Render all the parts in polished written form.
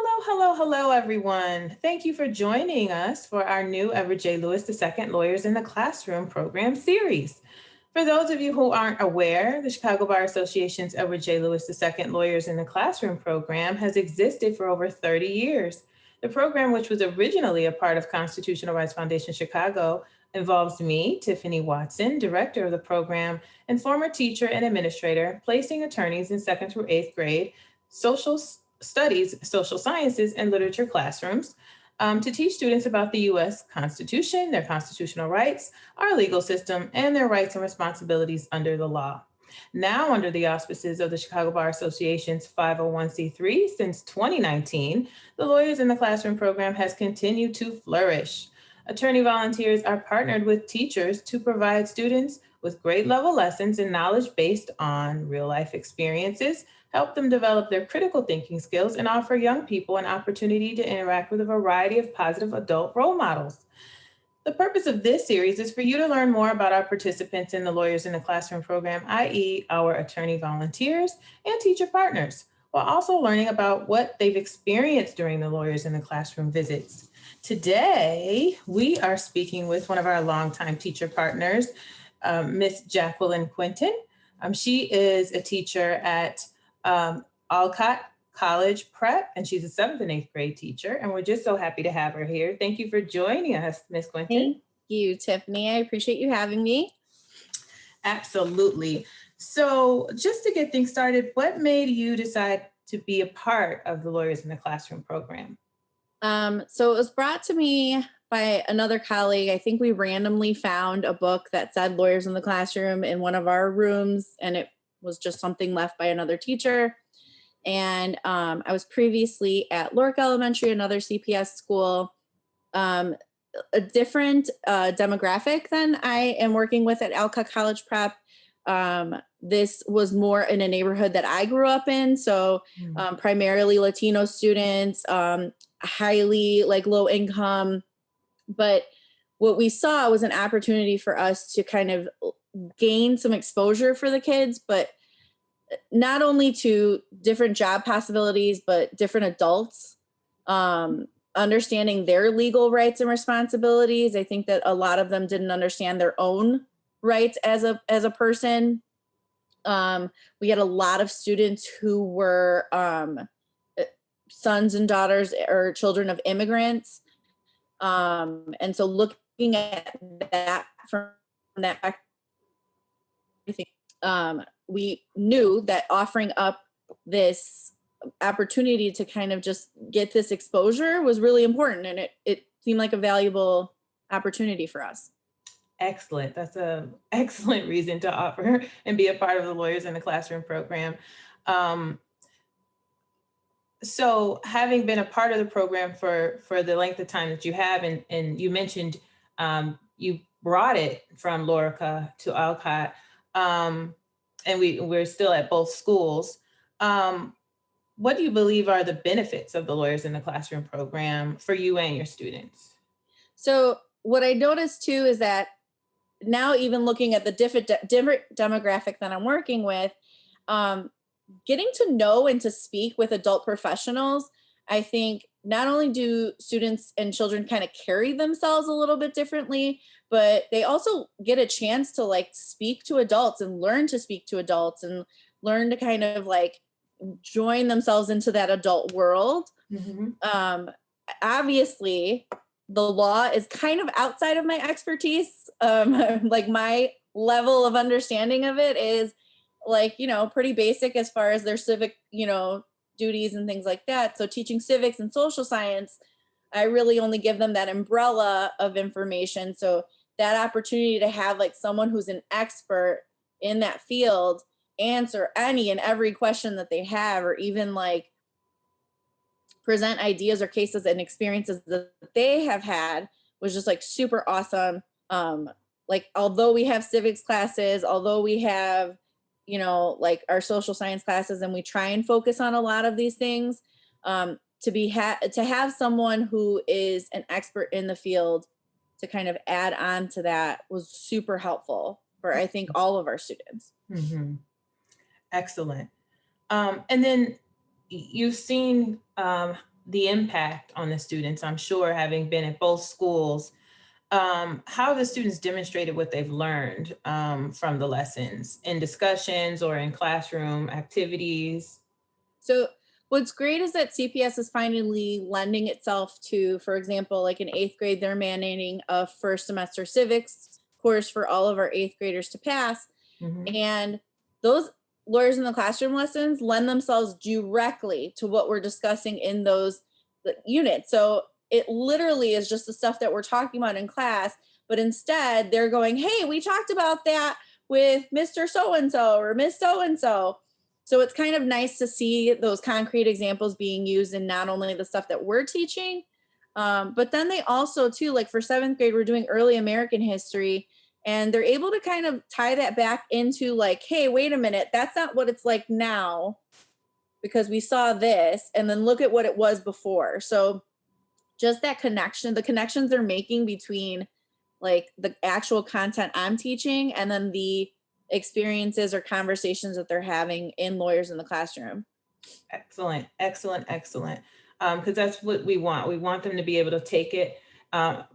Hello, everyone. Thank you for joining us for our new Edward J. Lewis II Lawyers in the Classroom program series. For those of you who aren't aware, the Chicago Bar Association's Edward J. Lewis II Lawyers in the Classroom program has existed for over 30 years. The program, which was originally a part of Constitutional Rights Foundation Chicago, involves me, Tiffany Watson, director of the program, and former teacher and administrator, placing attorneys in second through eighth grade, social studies, social sciences, and literature classrooms to teach students about the U.S. Constitution, their constitutional rights, our legal system, and their rights and responsibilities under the law. Now, under the auspices of the Chicago Bar Association's 501c3 since 2019, the Lawyers in the Classroom program has continued to flourish. Attorney volunteers are partnered with teachers to provide students with grade level lessons and knowledge based on real life experiences, help them develop their critical thinking skills, and offer young people an opportunity to interact with a variety of positive adult role models. The purpose of this series is for you to learn more about our participants in the Lawyers in the Classroom program, i.e. our attorney volunteers and teacher partners, while also learning about what they've experienced during the Lawyers in the Classroom visits. Today, we are speaking with one of our longtime teacher partners, Miss Jacqueline Quinton. She is a teacher at Alcott College Prep, and she's a 7th and 8th grade teacher, and we're just so happy to have her here. Thank you for joining us, Miss Quinton. Thank you, Tiffany. I appreciate you having me. Absolutely. So just to get things started, what made you decide to be a part of the Lawyers in the Classroom program? So it was brought to me by another colleague. I think we randomly found a book that said Lawyers in the Classroom in one of our rooms, and it was just something left by another teacher. And I was previously at Lork Elementary, another CPS school, a different demographic than I am working with at Alcott College Prep. This was more in a neighborhood that I grew up in. So primarily Latino students, highly low income. But what we saw was an opportunity for us to kind of gain some exposure for the kids, but not only to different job possibilities, but different adults, understanding their legal rights and responsibilities. I think that a lot of them didn't understand their own rights as a person. We had a lot of students who were sons and daughters or children of immigrants. And so looking at that from that, we knew that offering up this opportunity to kind of just get this exposure was really important, and it seemed like a valuable opportunity for us. Excellent. That's an excellent reason to offer and be a part of the Lawyers in the Classroom program. So having been a part of the program for the length of time that you have, and you mentioned you brought it from Lorica to Alcott, and we're still at both schools. What do you believe are the benefits of the Lawyers in the Classroom program for you and your students? So what I noticed too is that now, even looking at the different demographic that I'm working with, getting to know and to speak with adult professionals, I think not only do students and children kind of carry themselves a little bit differently, but they also get a chance to speak to adults and learn to speak to adults and learn to kind of join themselves into that adult world. Mm-hmm. Obviously, the law is kind of outside of my expertise. My level of understanding of it is pretty basic as far as their civic, duties and things like that. So teaching civics and social science, I really only give them that umbrella of information. So that opportunity to have someone who's an expert in that field answer any and every question that they have, or even present ideas or cases and experiences that they have had, was just super awesome. Although we have civics classes, although we have our social science classes, and we try and focus on a lot of these things, to have someone who is an expert in the field to kind of add on to that was super helpful for, I think, all of our students. Mm-hmm. Excellent. And then you've seen the impact on the students, I'm sure, having been at both schools, how the students demonstrated what they've learned from the lessons in discussions or in classroom activities. So what's great is that CPS is finally lending itself to, for example, like in eighth grade, they're mandating a first semester civics course for all of our eighth graders to pass. Mhm. And those lawyers in the classroom lessons lend themselves directly to what we're discussing in those units. So it literally is just the stuff that we're talking about in class, but instead they're going, hey, we talked about that with Mr. So and so or Miss So and so. So it's kind of nice to see those concrete examples being used in not only the stuff that we're teaching, but then they also, too, like for seventh grade, we're doing early American history. And they're able to kind of tie that back into like, hey, wait a minute, that's not what it's like now because we saw this. And then look at what it was before. So just that connection, the connections they're making between like the actual content I'm teaching and then the experiences or conversations that they're having in lawyers in the classroom. Excellent, excellent, excellent. Because that's what we want. We want them to be able to take it,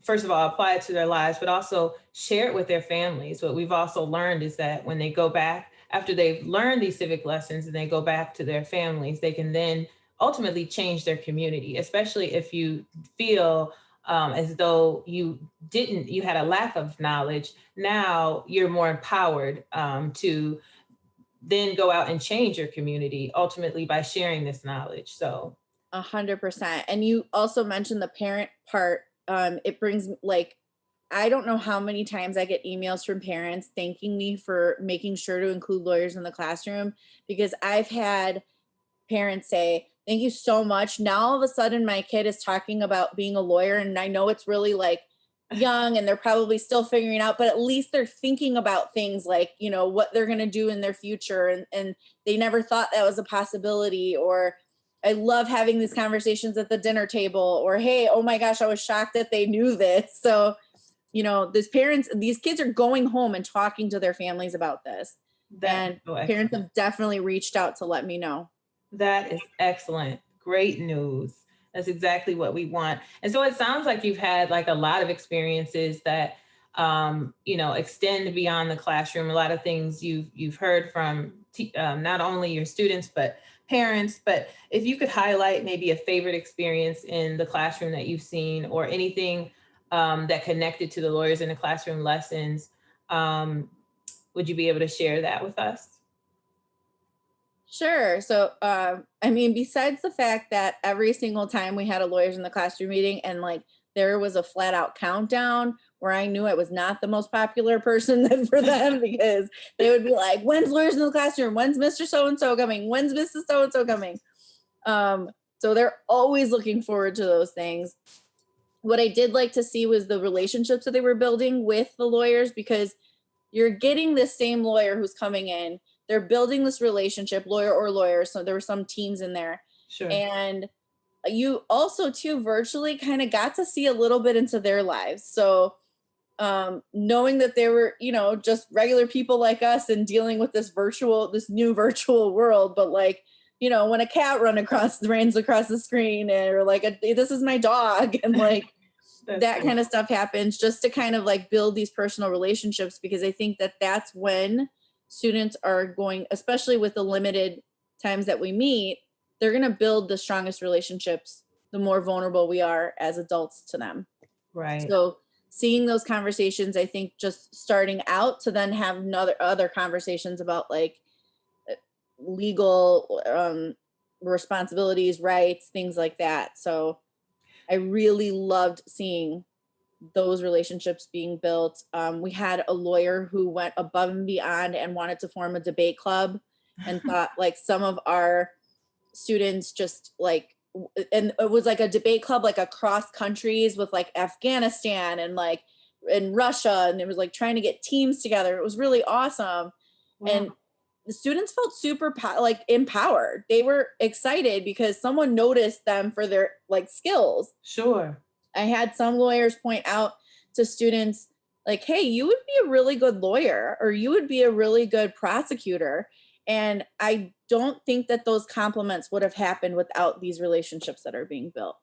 first of all, apply it to their lives, but also share it with their families. What we've also learned is that when they go back, after they've learned these civic lessons and they go back to their families, they can then ultimately change their community, especially if you feel as though you had a lack of knowledge. Now you're more empowered to then go out and change your community ultimately by sharing this knowledge. So 100%. And you also mentioned the parent part. It brings like, I don't know how many times I get emails from parents thanking me for making sure to include lawyers in the classroom because I've had parents say, thank you so much. Now all of a sudden my kid is talking about being a lawyer and I know it's really like young and they're probably still figuring out, but at least they're thinking about things like, you know, what they're going to do in their future. And they never thought that was a possibility. Or I love having these conversations at the dinner table or, hey, oh my gosh, I was shocked that they knew this. So, you know, these kids are going home and talking to their families about this. that is And so parents excellent. have definitely reached out to let me know. That is excellent. Great news. That's exactly what we want. And so it sounds like you've had like a lot of experiences that extend beyond the classroom. A lot of things you've heard from not only your students but parents. But if you could highlight maybe a favorite experience in the classroom that you've seen, or anything that connected to the lawyers in the classroom lessons, um, would you be able to share that with us? Sure. So, I mean, besides the fact that every single time we had a lawyers in the classroom meeting and like there was a flat out countdown where I knew I was not the most popular person then for them because they would be like, when's lawyers in the classroom? When's Mr. So and so coming? When's Mrs. So and so coming? So they're always looking forward to those things. What I did like to see was the relationships that they were building with the lawyers because you're getting this same lawyer who's coming in. They're building this relationship, lawyer or lawyer. So there were some teams in there. Sure. And you also, too, virtually kind of got to see a little bit into their lives. So knowing that they were, you know, just regular people like us and dealing with this new virtual world, but like, you know, when a cat runs across the screen or like, this is my dog and like, that Great. kind of stuff happens just to kind of like build these personal relationships because I think that that's when students are going, especially with the limited times that we meet, they're going to build the strongest relationships the more vulnerable we are as adults to them. Right. So seeing those conversations, I think just starting out to then have other conversations about like legal responsibilities, rights, things like that. So I really loved seeing those relationships being built. We had a lawyer who went above and beyond and wanted to form a debate club and thought like some of our students just like, and it was like a debate club, like across countries with like Afghanistan and like in Russia. And it was like trying to get teams together. It was really awesome. Wow. And the students felt super like empowered. They were excited because someone noticed them for their like skills. Sure. I had some lawyers point out to students like, hey, you would be a really good lawyer or you would be a really good prosecutor. And I don't think that those compliments would have happened without these relationships that are being built.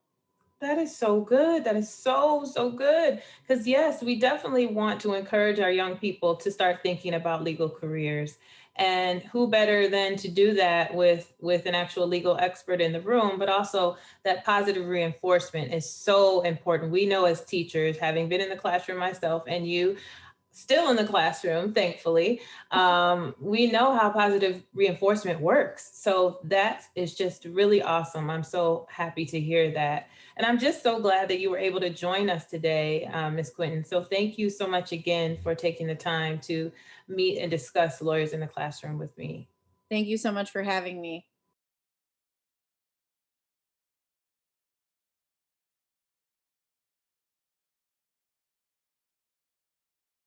That is so good. That is so, so good. Because, yes, we definitely want to encourage our young people to start thinking about legal careers. And who better than to do that with an actual legal expert in the room, but also that positive reinforcement is so important. We know as teachers, having been in the classroom myself and you still in the classroom, thankfully, we know how positive reinforcement works. So that is just really awesome. I'm so happy to hear that. And I'm just so glad that you were able to join us today, Ms. Quinton. So thank you so much again for taking the time to meet and discuss lawyers in the classroom with me. Thank you so much for having me.